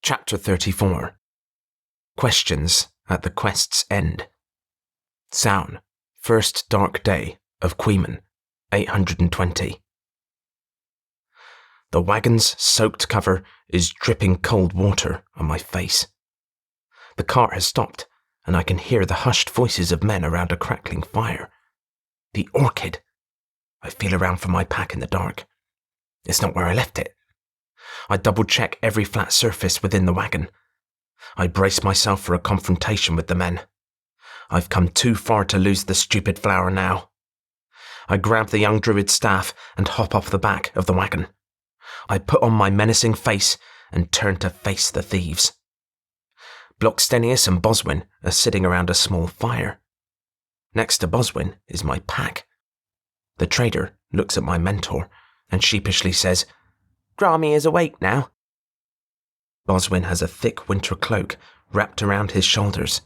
Chapter 34. Questions at the quest's end. Sown, first dark day of Queeman, 820. The wagon's soaked cover is dripping cold water on my face. The cart has stopped, and I can hear the hushed voices of men around a crackling fire. The orchid! I feel around for my pack in the dark. It's not where I left it. I double-check every flat surface within the wagon. I brace myself for a confrontation with the men. I've come too far to lose the stupid flower now. I grab the young Druid's staff and hop off the back of the wagon. I put on my menacing face and turn to face the thieves. Blockstenius and Boswin are sitting around a small fire. Next to Boswin is my pack. The trader looks at my mentor and sheepishly says, "Grami is awake now." Boswin has a thick winter cloak wrapped around his shoulders,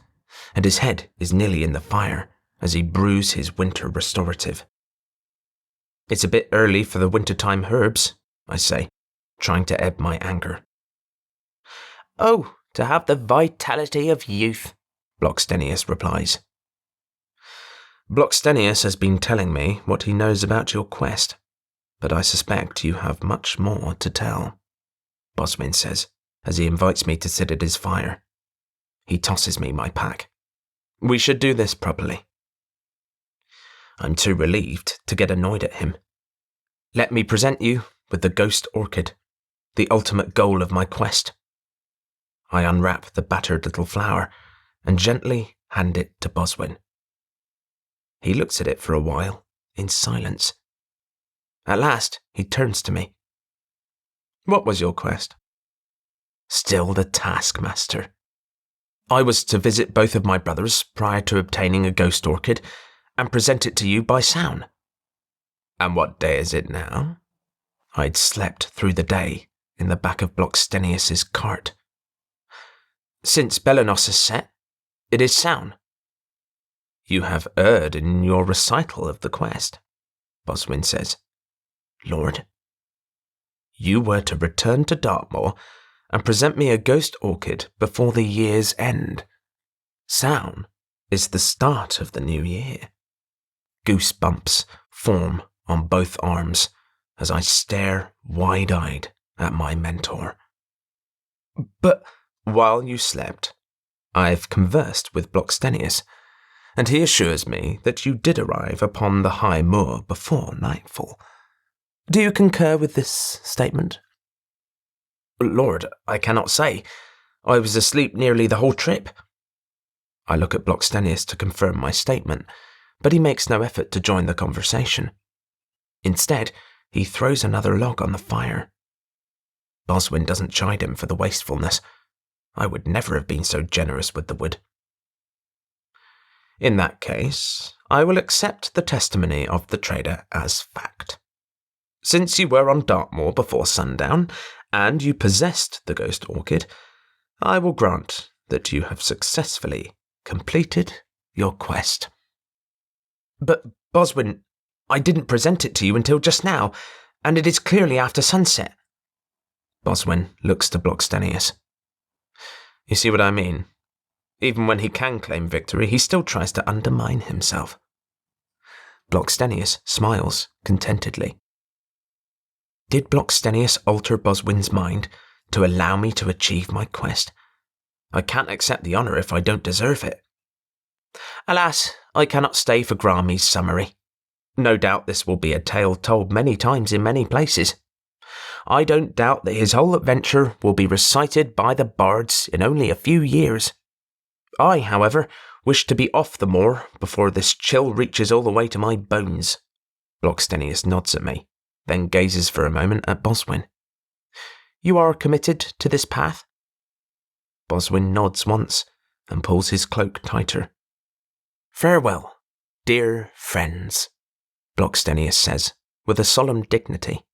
and his head is nearly in the fire as he brews his winter restorative. "It's a bit early for the wintertime herbs," I say, trying to ebb my anger. "Oh, to have the vitality of youth," Blockstenius replies. "Blockstenius has been telling me what he knows about your quest, but I suspect you have much more to tell," Boswin says, as he invites me to sit at his fire. He tosses me my pack. "We should do this properly." I'm too relieved to get annoyed at him. "Let me present you with the ghost orchid, the ultimate goal of my quest." I unwrap the battered little flower and gently hand it to Boswin. He looks at it for a while, in silence. At last, he turns to me. "What was your quest?" "Still the taskmaster. I was to visit both of my brothers prior to obtaining a ghost orchid and present it to you by Sown." "And what day is it now?" I'd slept through the day in the back of Blockstenius's cart. "Since Belenos is set, it is Sown." "You have erred in your recital of the quest," Boswin says. "Lord, you were to return to Dartmoor and present me a ghost orchid before the year's end. Sown is the start of the new year." Goosebumps form on both arms as I stare wide-eyed at my mentor. "But while you slept, I've conversed with Blockstenius, and he assures me that you did arrive upon the high moor before nightfall. Do you concur with this statement?" "Lord, I cannot say. I was asleep nearly the whole trip." I look at Blockstenius to confirm my statement, but he makes no effort to join the conversation. Instead, he throws another log on the fire. Boswin doesn't chide him for the wastefulness. I would never have been so generous with the wood. "In that case, I will accept the testimony of the trader as fact. Since you were on Dartmoor before sundown, and you possessed the ghost orchid, I will grant that you have successfully completed your quest." "But, Boswin, I didn't present it to you until just now, and it is clearly after sunset." Boswin looks to Blockstenius. "You see what I mean? Even when he can claim victory, he still tries to undermine himself." Blockstenius smiles contentedly. Did Blockstenius alter Boswin's mind to allow me to achieve my quest? I can't accept the honour if I don't deserve it. "Alas, I cannot stay for Grami's summary. No doubt this will be a tale told many times in many places. I don't doubt that his whole adventure will be recited by the bards in only a few years. I, however, wish to be off the moor before this chill reaches all the way to my bones." Blockstenius nods at me, then gazes for a moment at Boswin. "You are committed to this path?" Boswin nods once and pulls his cloak tighter. "Farewell, dear friends," Blockstenius says, with a solemn dignity.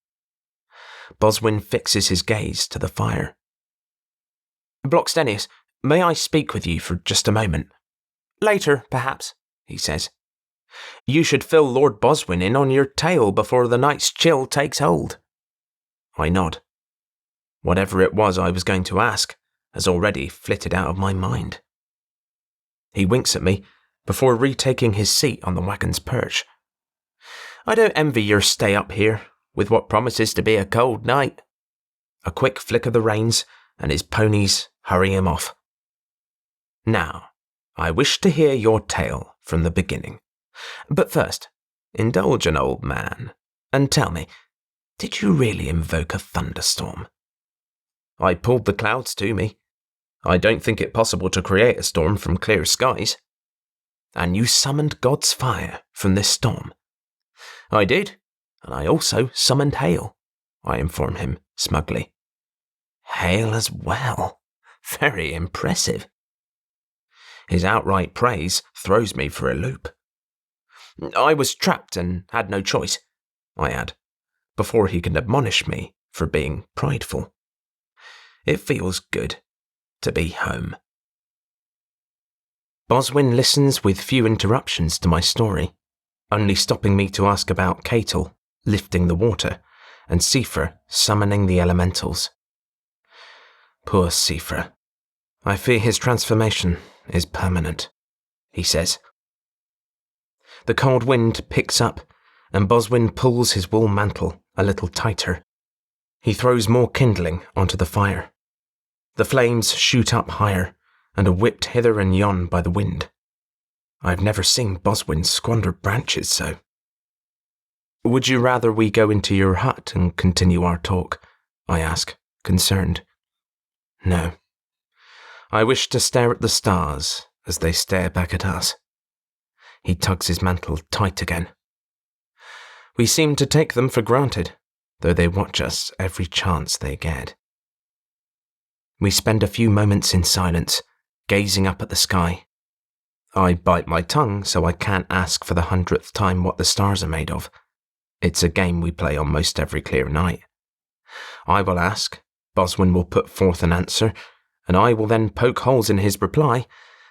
Boswin fixes his gaze to the fire. "Blockstenius, may I speak with you for just a moment?" "Later, perhaps," he says. "You should fill Lord Boswin in on your tale before the night's chill takes hold." I nod. Whatever it was I was going to ask, has already flitted out of my mind. He winks at me before retaking his seat on the wagon's perch. I don't envy your stay up here, with what promises to be a cold night. A quick flick of the reins, and his ponies hurry him off. Now, I wish to hear your tale from the beginning. But first, indulge an old man, and tell me, did you really invoke a thunderstorm? I pulled the clouds to me. I don't think it possible to create a storm from clear skies. And you summoned God's fire from this storm? I did, and I also summoned hail, I inform him smugly. Hail as well. Very impressive. His outright praise throws me for a loop. I was trapped and had no choice, I add, before he can admonish me for being prideful. It feels good to be home. Boswin listens with few interruptions to my story, only stopping me to ask about Catel lifting the water and Sifra summoning the elementals. Poor Sifra. I fear his transformation is permanent, he says. The cold wind picks up, and Boswin pulls his wool mantle a little tighter. He throws more kindling onto the fire. The flames shoot up higher and are whipped hither and yon by the wind. I've never seen Boswin squander branches so. Would you rather we go into your hut and continue our talk? I ask, concerned. No. I wish to stare at the stars as they stare back at us. He tugs his mantle tight again. We seem to take them for granted, though they watch us every chance they get. We spend a few moments in silence, gazing up at the sky. I bite my tongue so I can't ask for the 100th time what the stars are made of. It's a game we play on most every clear night. I will ask, Boswin will put forth an answer, and I will then poke holes in his reply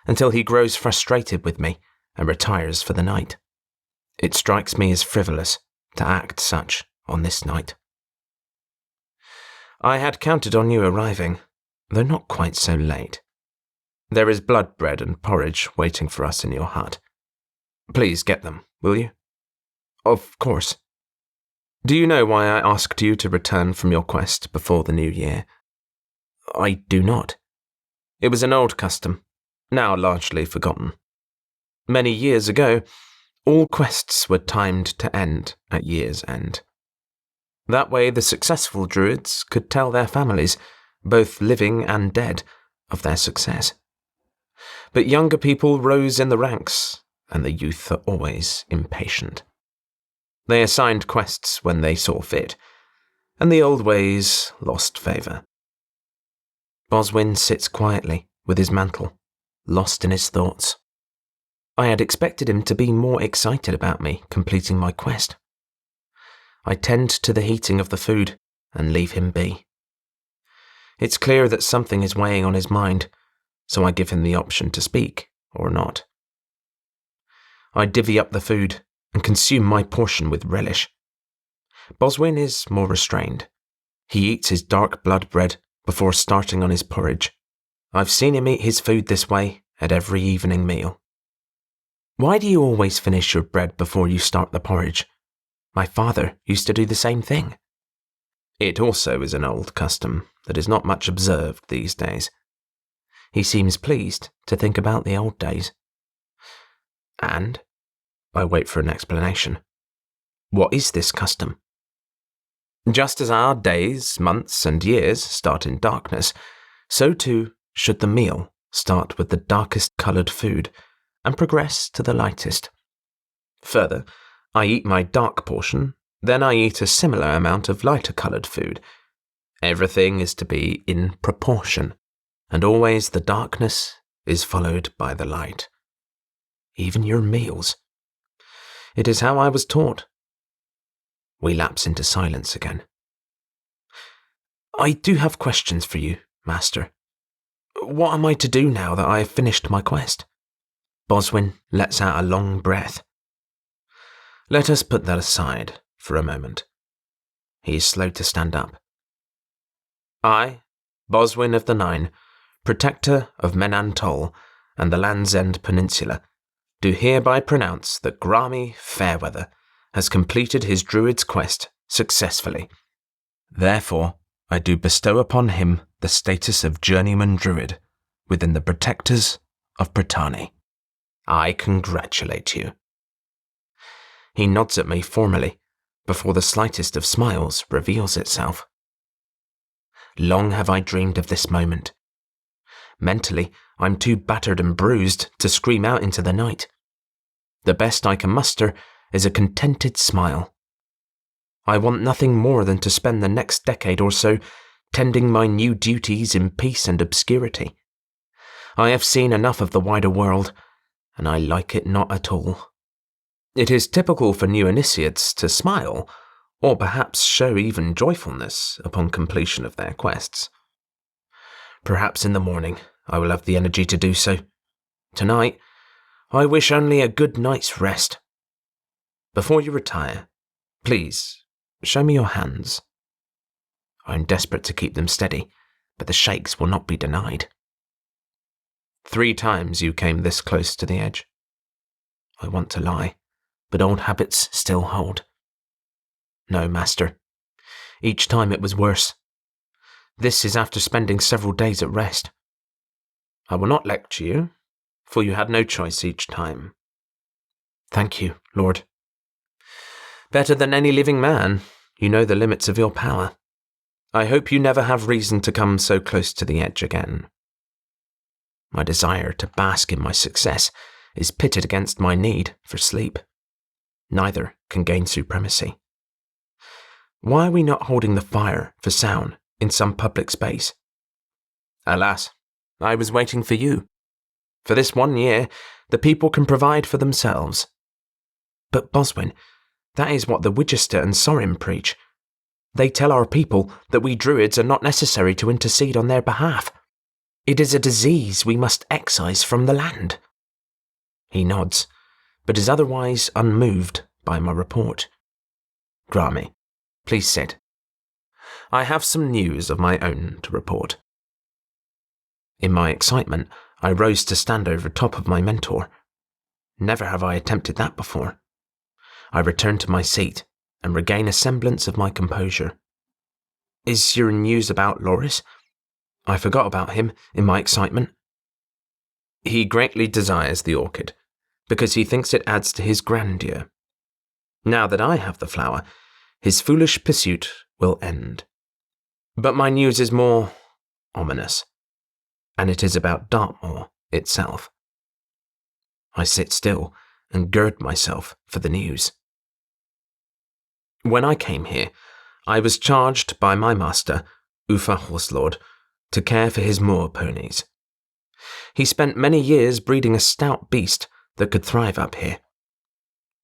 until he grows frustrated with me and retires for the night. It strikes me as frivolous to act such on this night. I had counted on you arriving, though not quite so late. There is blood bread and porridge waiting for us in your hut. Please get them, will you? Of course. Do you know why I asked you to return from your quest before the new year? I do not. It was an old custom, now largely forgotten. Many years ago, all quests were timed to end at year's end. That way the successful druids could tell their families, both living and dead, of their success. But younger people rose in the ranks, and the youth are always impatient. They assigned quests when they saw fit, and the old ways lost favour. Boswin sits quietly with his mantle, lost in his thoughts. I had expected him to be more excited about me completing my quest. I tend to the heating of the food and leave him be. It's clear that something is weighing on his mind, so I give him the option to speak or not. I divvy up the food and consume my portion with relish. Boswin is more restrained. He eats his dark blood bread before starting on his porridge. I've seen him eat his food this way at every evening meal. Why do you always finish your bread before you start the porridge? My father used to do the same thing. It also is an old custom that is not much observed these days. He seems pleased to think about the old days. And I wait for an explanation. What is this custom? Just as our days, months, and years start in darkness, so too should the meal start with the darkest coloured food and progress to the lightest. Further, I eat my dark portion, then I eat a similar amount of lighter coloured food. Everything is to be in proportion, and always the darkness is followed by the light. Even your meals. It is how I was taught. We lapse into silence again. I do have questions for you, Master. What am I to do now that I have finished my quest? Boswin lets out a long breath. Let us put that aside for a moment. He is slow to stand up. I, Boswin of the Nine, Protector of Menantol and the Land's End Peninsula, do hereby pronounce that Grami Fairweather has completed his Druid's quest successfully. Therefore, I do bestow upon him the status of Journeyman Druid within the Protectors of Brittany. I congratulate you." He nods at me formally, before the slightest of smiles reveals itself. Long have I dreamed of this moment. Mentally, I'm too battered and bruised to scream out into the night. The best I can muster is a contented smile. I want nothing more than to spend the next decade or so tending my new duties in peace and obscurity. I have seen enough of the wider world, and I like it not at all. It is typical for new initiates to smile, or perhaps show even joyfulness upon completion of their quests. Perhaps in the morning I will have the energy to do so. Tonight, I wish only a good night's rest. Before you retire, please, show me your hands. I'm desperate to keep them steady, but the shakes will not be denied. 3 times you came this close to the edge. I want to lie, but old habits still hold. No, Master. Each time it was worse. This is after spending several days at rest. I will not lecture you, for you had no choice each time. Thank you, Lord. Better than any living man, you know the limits of your power. I hope you never have reason to come so close to the edge again. My desire to bask in my success is pitted against my need for sleep. Neither can gain supremacy. Why are we not holding the fire for sound in some public space? Alas, I was waiting for you. For this 1 year, the people can provide for themselves. But Boswin, that is what the Widgester and Sorin preach. They tell our people that we Druids are not necessary to intercede on their behalf. It is a disease we must excise from the land. He nods, but is otherwise unmoved by my report. Grami, please sit. I have some news of my own to report. In my excitement, I rose to stand over top of my mentor. Never have I attempted that before. I return to my seat and regain a semblance of my composure. Is your news about Loris? I forgot about him in my excitement. He greatly desires the orchid, because he thinks it adds to his grandeur. Now that I have the flower, his foolish pursuit will end. But my news is more ominous, and it is about Dartmoor itself. I sit still and gird myself for the news. When I came here, I was charged by my master, Ufa Horselord, to care for his moor ponies. He spent many years breeding a stout beast that could thrive up here.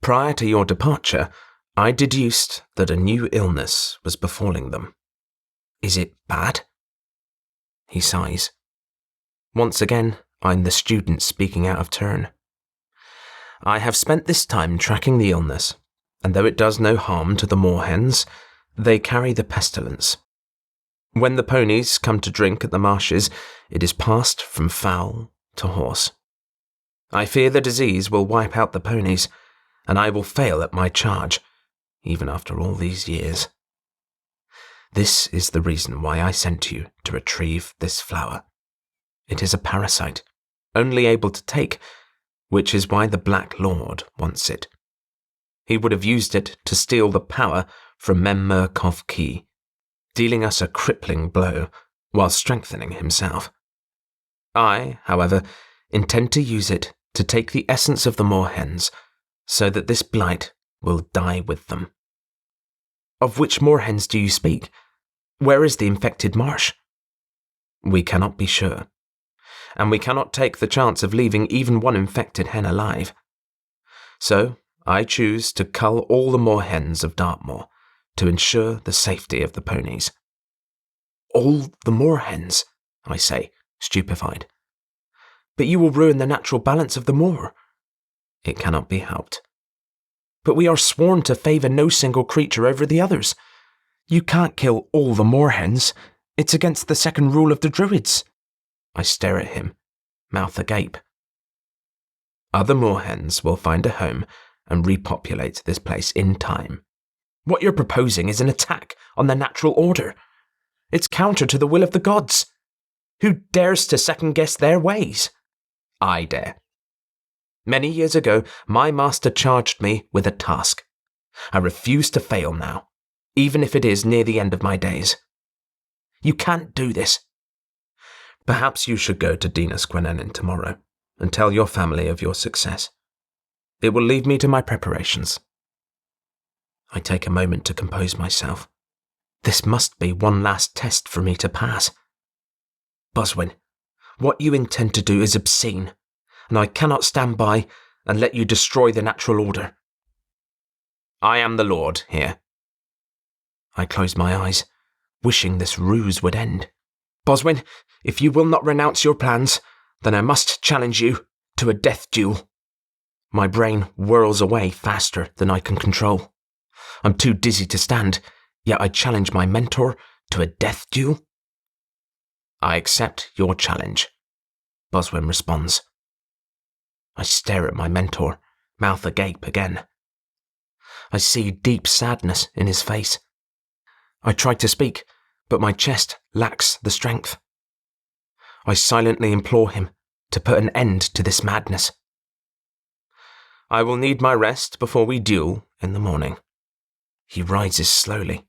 Prior to your departure, I deduced that a new illness was befalling them. Is it bad? He sighs. Once again, I'm the student speaking out of turn. I have spent this time tracking the illness, and though it does no harm to the moorhens, they carry the pestilence. When the ponies come to drink at the marshes, it is passed from fowl to horse. I fear the disease will wipe out the ponies, and I will fail at my charge, even after all these years. This is the reason why I sent you to retrieve this flower. It is a parasite, only able to take, which is why the Black Lord wants it. He would have used it to steal the power from Memmerkov Key, dealing us a crippling blow while strengthening himself. I, however, intend to use it to take the essence of the moorhens, so that this blight will die with them. Of which moorhens do you speak? Where is the infected marsh? We cannot be sure, and we cannot take the chance of leaving even one infected hen alive. So, I choose to cull all the moorhens of Dartmoor to ensure the safety of the ponies. All the moorhens, I say, stupefied. But you will ruin the natural balance of the moor. It cannot be helped. But we are sworn to favour no single creature over the others. You can't kill all the moorhens. It's against the second rule of the Druids. I stare at him, mouth agape. Other moorhens will find a home and repopulate this place in time. What you're proposing is an attack on the natural order. It's counter to the will of the gods. Who dares to second-guess their ways? I dare. Many years ago, my master charged me with a task. I refuse to fail now, even if it is near the end of my days. You can't do this. Perhaps you should go to Dinas Gwenenin tomorrow and tell your family of your success. It will leave me to my preparations. I take a moment to compose myself. This must be one last test for me to pass. Boswin, what you intend to do is obscene, and I cannot stand by and let you destroy the natural order. I am the Lord here. I close my eyes, wishing this ruse would end. Boswin, if you will not renounce your plans, then I must challenge you to a death duel. My brain whirls away faster than I can control. I'm too dizzy to stand, yet I challenge my mentor to a death duel. I accept your challenge, Boswin responds. I stare at my mentor, mouth agape again. I see deep sadness in his face. I try to speak, but my chest lacks the strength. I silently implore him to put an end to this madness. I will need my rest before we duel in the morning. He rises slowly,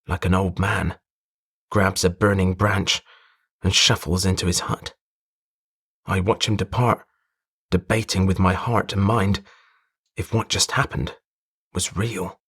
like an old man, grabs a burning branch, and shuffles into his hut. I watch him depart, debating with my heart and mind if what just happened was real.